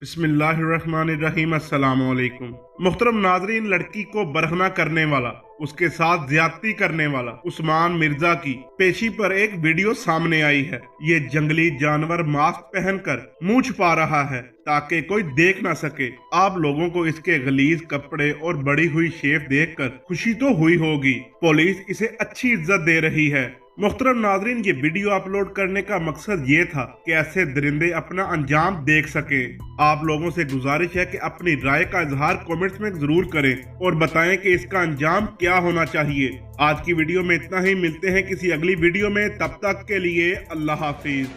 बिस्मिल्लाहिर्रहमानिर्रहीम। अस्सलाम वालेकुम। मुहतरम नाजरीन, लड़की को बरहना करने वाला, उसके साथ ज्यादती करने वाला उस्मान मिर्जा की पेशी पर एक वीडियो सामने आई है। ये जंगली जानवर मास्क पहनकर मुंह छुपा रहा है ताकि कोई देख ना सके। आप लोगों को इसके गलीज कपड़े और बड़ी हुई शेप देखकर खुशी तो हुई होगी। पुलिस इसे अच्छी इज्जत दे रही है। मुहतरम नाजरीन, ये वीडियो अपलोड करने का मकसद ये था कि ऐसे दरिंदे अपना अंजाम देख सकें। आप लोगों से गुजारिश है कि अपनी राय का इजहार कमेंट्स में जरूर करें और बताएं कि इसका अंजाम क्या होना चाहिए। आज की वीडियो में इतना ही। मिलते हैं किसी अगली वीडियो में, तब तक के लिए अल्लाह हाफिज।